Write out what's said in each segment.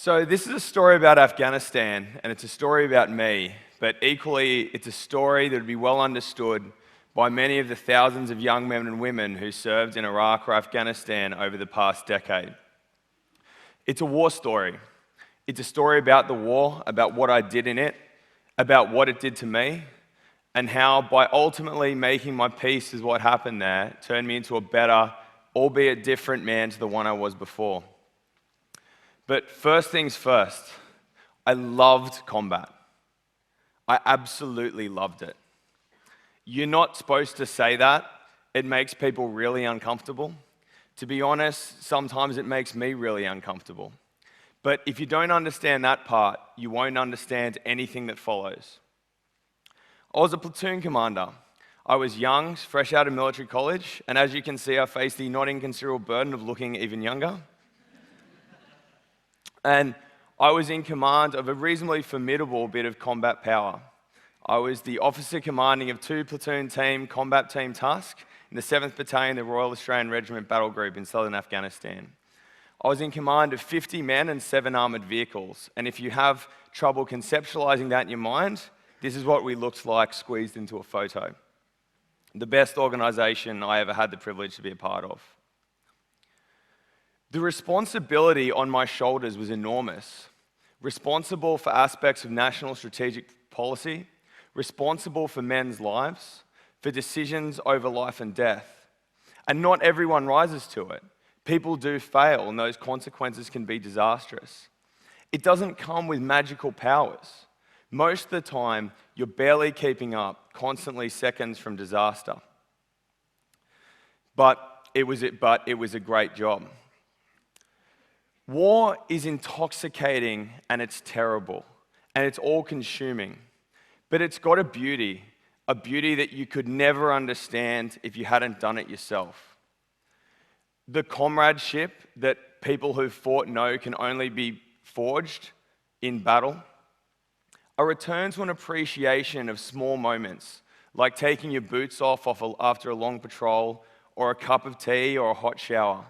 So this is a story about Afghanistan, and it's a story about me, but equally it's a story that would be well understood by many of the thousands of young men and women who served in Iraq or Afghanistan over the past decade. It's a war story. It's a story about the war, about what I did in it, about what it did to me, and how by ultimately making my peace with what happened there, turned me into a better, albeit different man to the one I was before. But first things first, I loved combat. I absolutely loved it. You're not supposed to say that. It makes people really uncomfortable. To be honest, sometimes it makes me really uncomfortable. But if you don't understand that part, you won't understand anything that follows. I was a platoon commander. I was young, fresh out of military college, and as you can see, I faced the not inconsiderable burden of looking even younger. And I was in command of a reasonably formidable bit of combat power. I was the officer commanding of 2 platoon team combat team task in the 7th Battalion, the Royal Australian Regiment Battle Group in Southern Afghanistan. I was in command of 50 men and 7 armoured vehicles. And if you have trouble conceptualising that in your mind, this is what we looked like squeezed into a photo. The best organisation I ever had the privilege to be a part of. The responsibility on my shoulders was enormous. Responsible for aspects of national strategic policy, responsible for men's lives, for decisions over life and death. And not everyone rises to it. People do fail, and those consequences can be disastrous. It doesn't come with magical powers. Most of the time, you're barely keeping up, constantly seconds from disaster. But it was a great job. War is intoxicating and it's terrible and it's all-consuming, but it's got a beauty that you could never understand if you hadn't done it yourself. The comradeship that people who've fought know can only be forged in battle. A return to an appreciation of small moments, like taking your boots off after a long patrol, or a cup of tea, or a hot shower.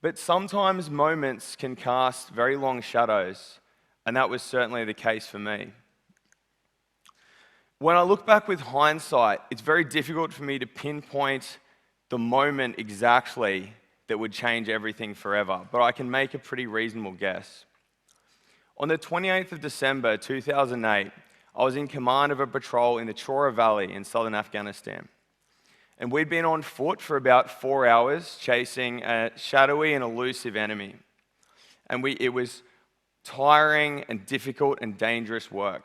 But sometimes moments can cast very long shadows, and that was certainly the case for me. When I look back with hindsight, it's very difficult for me to pinpoint the moment exactly that would change everything forever, but I can make a pretty reasonable guess. On the 28th of December 2008, I was in command of a patrol in the Chora Valley in southern Afghanistan. And we'd been on foot for about 4 hours chasing a shadowy and elusive enemy. And it was tiring and difficult and dangerous work.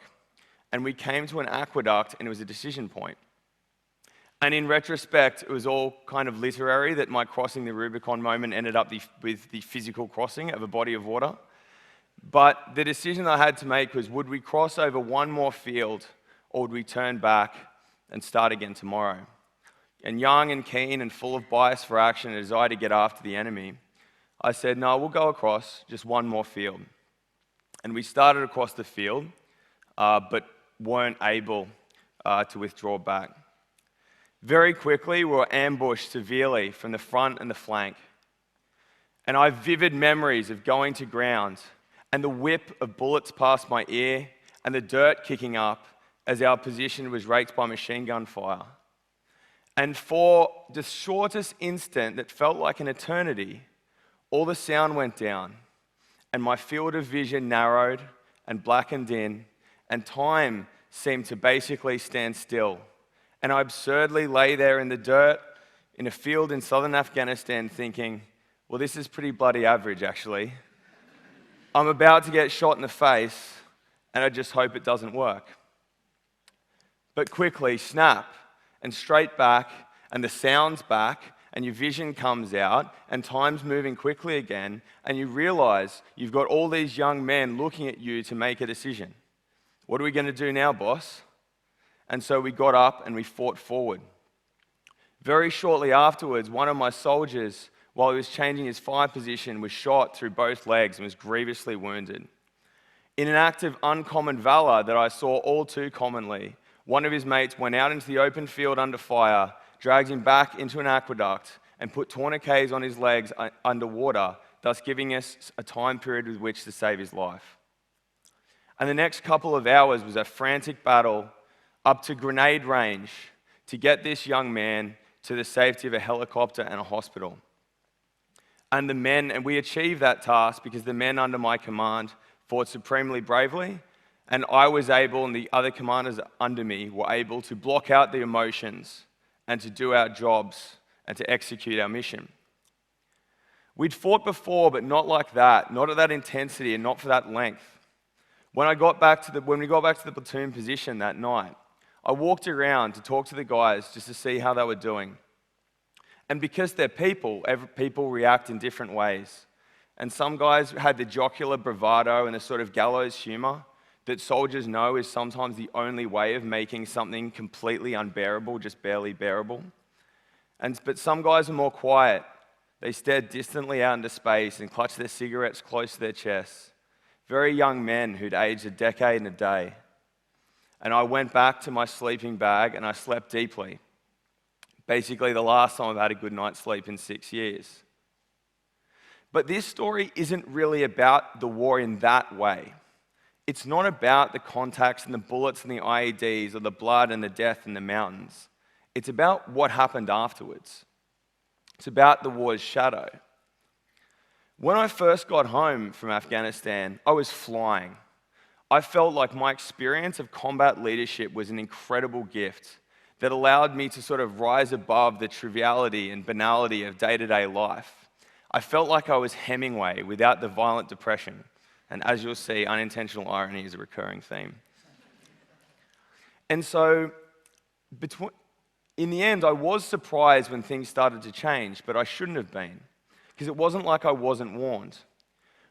And we came to an aqueduct and it was a decision point. And in retrospect, it was all kind of literary that my crossing the Rubicon moment ended up with the physical crossing of a body of water. But the decision I had to make was, would we cross over one more field or would we turn back and start again tomorrow? And young and keen and full of bias for action and a desire to get after the enemy, I said, no, we'll go across just one more field. And we started across the field, but weren't able to withdraw back. Very quickly, we were ambushed severely from the front and the flank. And I have vivid memories of going to ground and the whip of bullets past my ear and the dirt kicking up as our position was raked by machine gun fire. And for the shortest instant that felt like an eternity, all the sound went down, and my field of vision narrowed and blackened in, and time seemed to basically stand still. And I absurdly lay there in the dirt in a field in southern Afghanistan thinking, well, this is pretty bloody average, actually. I'm about to get shot in the face, and I just hope it doesn't work. But quickly, snap, and straight back, and the sound's back, and your vision comes out, and time's moving quickly again, and you realize you've got all these young men looking at you to make a decision. What are we going to do now, boss? And so we got up and we fought forward. Very shortly afterwards, one of my soldiers, while he was changing his fire position, was shot through both legs and was grievously wounded. In an act of uncommon valor that I saw all too commonly, one of his mates went out into the open field under fire, dragged him back into an aqueduct, and put tourniquets on his legs underwater thus giving us a time period with which to save his life. And the next couple of hours was a frantic battle up to grenade range to get this young man to the safety of a helicopter and a hospital. And we achieved that task because the men under my command fought supremely bravely, and I was able, and the other commanders under me were able to block out the emotions and to do our jobs and to execute our mission. We'd fought before, but not like that, not at that intensity and not for that length. When we got back to the platoon position that night, I walked around to talk to the guys just to see how they were doing. And because they're people, people react in different ways. And some guys had the jocular bravado and the sort of gallows humor that soldiers know is sometimes the only way of making something completely unbearable, just barely bearable. But some guys are more quiet. They stared distantly out into space and clutched their cigarettes close to their chests. Very young men who'd aged a decade and a day. And I went back to my sleeping bag and I slept deeply. Basically, the last time I've had a good night's sleep in 6 years. But this story isn't really about the war in that way. It's not about the contacts and the bullets and the IEDs or the blood and the death in the mountains. It's about what happened afterwards. It's about the war's shadow. When I first got home from Afghanistan, I was flying. I felt like my experience of combat leadership was an incredible gift that allowed me to sort of rise above the triviality and banality of day-to-day life. I felt like I was Hemingway without the violent depression. And as you'll see, unintentional irony is a recurring theme. And so, in the end, I was surprised when things started to change, but I shouldn't have been, because it wasn't like I wasn't warned.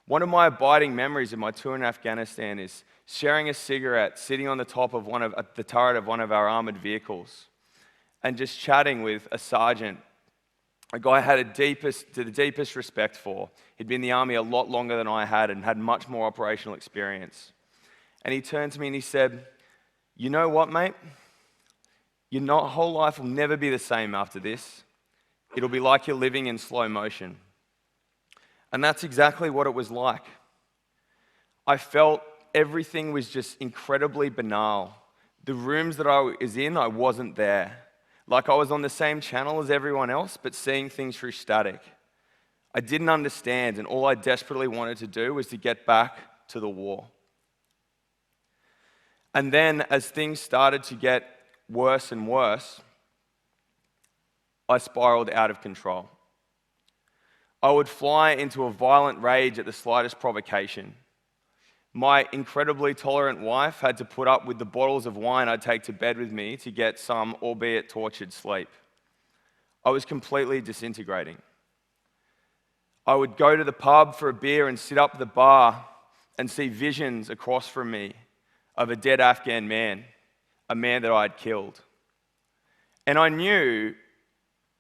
One of my abiding memories of my tour in Afghanistan is sharing a cigarette, sitting on the top of the turret of one of our armored vehicles, and just chatting with a sergeant, a guy I had the deepest respect for. He'd been in the army a lot longer than I had and had much more operational experience. And he turned to me and he said, "You know what, mate? Your whole life will never be the same after this. It'll be like you're living in slow motion." And that's exactly what it was like. I felt everything was just incredibly banal. The rooms that I was in, I wasn't there. Like I was on the same channel as everyone else, but seeing things through static. I didn't understand, and all I desperately wanted to do was to get back to the war. And then, as things started to get worse and worse, I spiraled out of control. I would fly into a violent rage at the slightest provocation. My incredibly tolerant wife had to put up with the bottles of wine I'd take to bed with me to get some, albeit tortured, sleep. I was completely disintegrating. I would go to the pub for a beer and sit up at the bar and see visions across from me of a dead Afghan man, a man that I'd killed. And I knew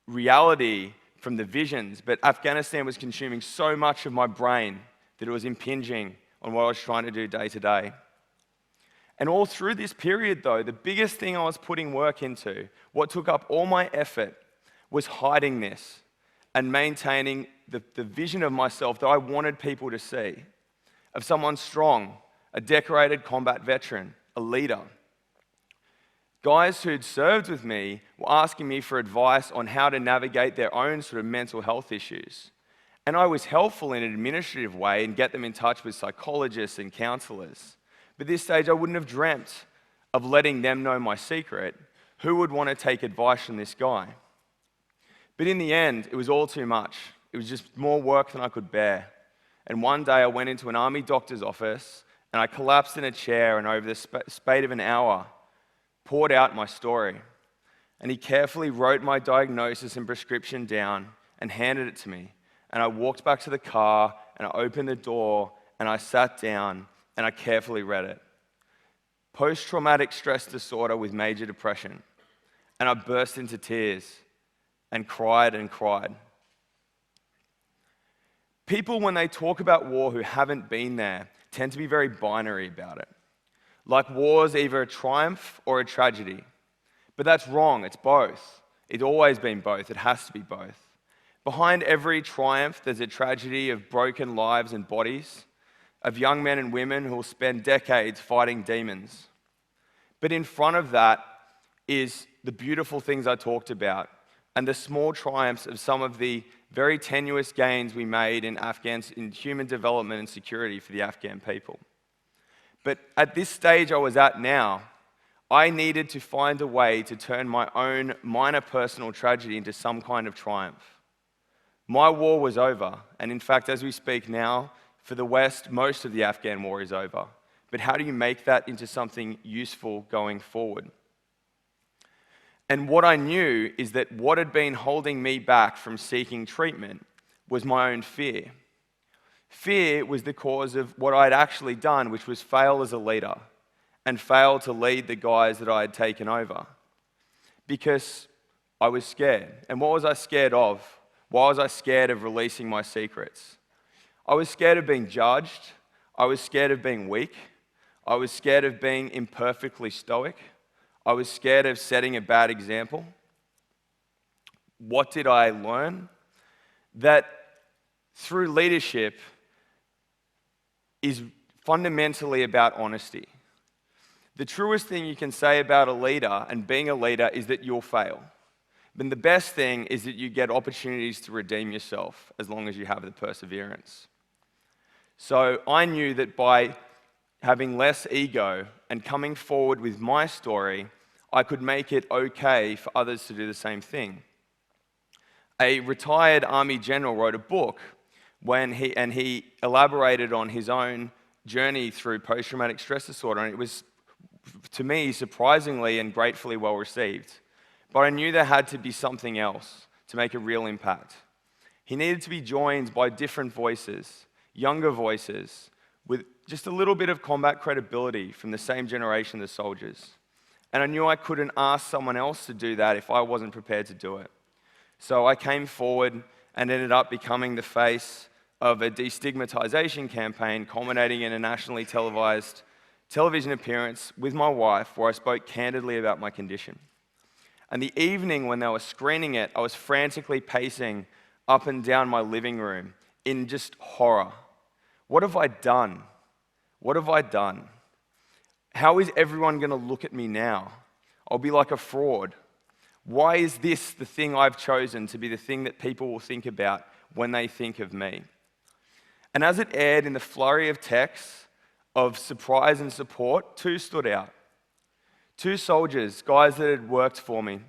reality from the visions, but Afghanistan was consuming so much of my brain that it was impinging on what I was trying to do day to day. And all through this period, though, the biggest thing I was putting work into, what took up all my effort, was hiding this and maintaining the vision of myself that I wanted people to see, of someone strong, a decorated combat veteran, a leader. Guys who'd served with me were asking me for advice on how to navigate their own sort of mental health issues. And I was helpful in an administrative way and get them in touch with psychologists and counselors. But at this stage, I wouldn't have dreamt of letting them know my secret. Who would want to take advice from this guy? But in the end, it was all too much. It was just more work than I could bear. And one day I went into an army doctor's office and I collapsed in a chair, and over the spate of an hour, poured out my story. And he carefully wrote my diagnosis and prescription down and handed it to me. And I walked back to the car and I opened the door and I sat down and I carefully read it. Post-traumatic stress disorder with major depression. And I burst into tears and cried and cried. People, when they talk about war who haven't been there, tend to be very binary about it. Like war's either a triumph or a tragedy. But that's wrong, it's both. It's always been both, it has to be both. Behind every triumph, there's a tragedy of broken lives and bodies, of young men and women who will spend decades fighting demons. But in front of that is the beautiful things I talked about and the small triumphs of some of the very tenuous gains we made in human development and security for the Afghan people. But at this stage I was at now, I needed to find a way to turn my own minor personal tragedy into some kind of triumph. My war was over, and in fact, as we speak now, for the West, most of the Afghan war is over. But how do you make that into something useful going forward? And what I knew is that what had been holding me back from seeking treatment was my own fear. Fear was the cause of what I'd actually done, which was fail as a leader and fail to lead the guys that I had taken over. Because I was scared. And what was I scared of? Why was I scared of releasing my secrets? I was scared of being judged. I was scared of being weak. I was scared of being imperfectly stoic. I was scared of setting a bad example. What did I learn? That through leadership is fundamentally about honesty. The truest thing you can say about a leader and being a leader is that you'll fail. But the best thing is that you get opportunities to redeem yourself as long as you have the perseverance. So I knew that by having less ego and coming forward with my story, I could make it okay for others to do the same thing. A retired army general wrote a book and he elaborated on his own journey through post-traumatic stress disorder, and it was, to me, surprisingly and gratefully well received. But I knew there had to be something else to make a real impact. He needed to be joined by different voices, younger voices, with just a little bit of combat credibility from the same generation of soldiers. And I knew I couldn't ask someone else to do that if I wasn't prepared to do it. So I came forward and ended up becoming the face of a destigmatization campaign culminating in a nationally televised television appearance with my wife where I spoke candidly about my condition. And the evening when they were screening it, I was frantically pacing up and down my living room in just horror. What have I done? What have I done? How is everyone going to look at me now? I'll be like a fraud. Why is this the thing I've chosen to be the thing that people will think about when they think of me? And as it aired in the flurry of texts of surprise and support, two stood out. Two soldiers, guys that had worked for me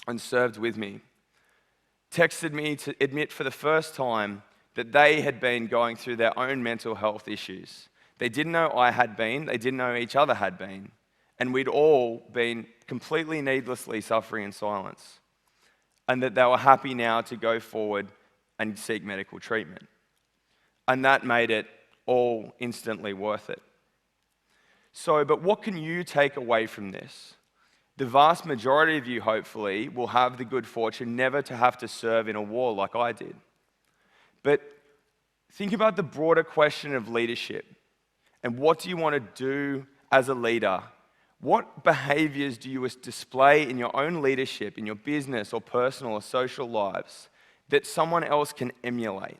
and served with me, texted me to admit for the first time that they had been going through their own mental health issues. They didn't know I had been, they didn't know each other had been, and we'd all been completely needlessly suffering in silence, and that they were happy now to go forward and seek medical treatment. And that made it all instantly worth it. So, but what can you take away from this? The vast majority of you, hopefully, will have the good fortune never to have to serve in a war like I did. But think about the broader question of leadership. And what do you want to do as a leader? What behaviors do you display in your own leadership, in your business or personal or social lives that someone else can emulate?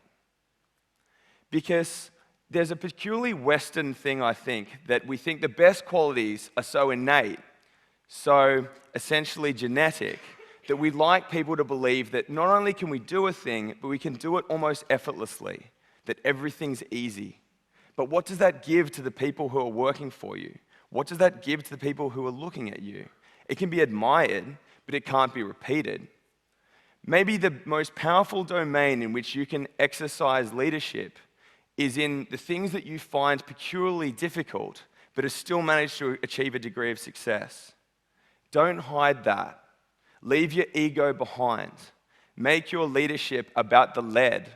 Because there's a peculiarly Western thing, I think, that we think the best qualities are so innate, so essentially genetic, that we'd like people to believe that not only can we do a thing, but we can do it almost effortlessly, that everything's easy. But what does that give to the people who are working for you? What does that give to the people who are looking at you? It can be admired, but it can't be repeated. Maybe the most powerful domain in which you can exercise leadership is in the things that you find peculiarly difficult, but have still managed to achieve a degree of success. Don't hide that. Leave your ego behind. Make your leadership about the led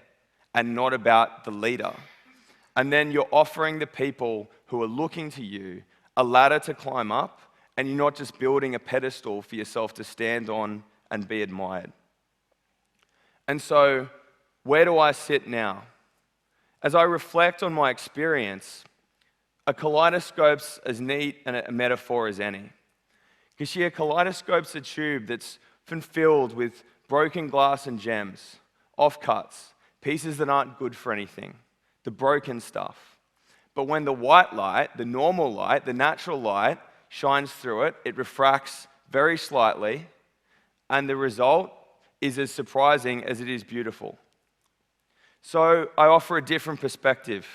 and not about the leader. And then you're offering the people who are looking to you a ladder to climb up, and you're not just building a pedestal for yourself to stand on and be admired. And so, where do I sit now? As I reflect on my experience, a kaleidoscope's as neat a metaphor as any. Because a kaleidoscope's a tube that's filled with broken glass and gems, offcuts, pieces that aren't good for anything, the broken stuff. But when the white light, the normal light, the natural light, shines through it, it refracts very slightly, and the result is as surprising as it is beautiful. So I offer a different perspective,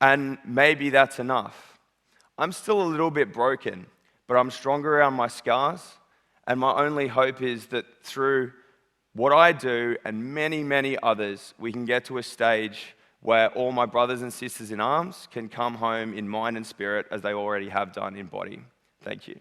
and maybe that's enough. I'm still a little bit broken, but I'm stronger around my scars, and my only hope is that through what I do and many, many others, we can get to a stage where all my brothers and sisters in arms can come home in mind and spirit as they already have done in body. Thank you.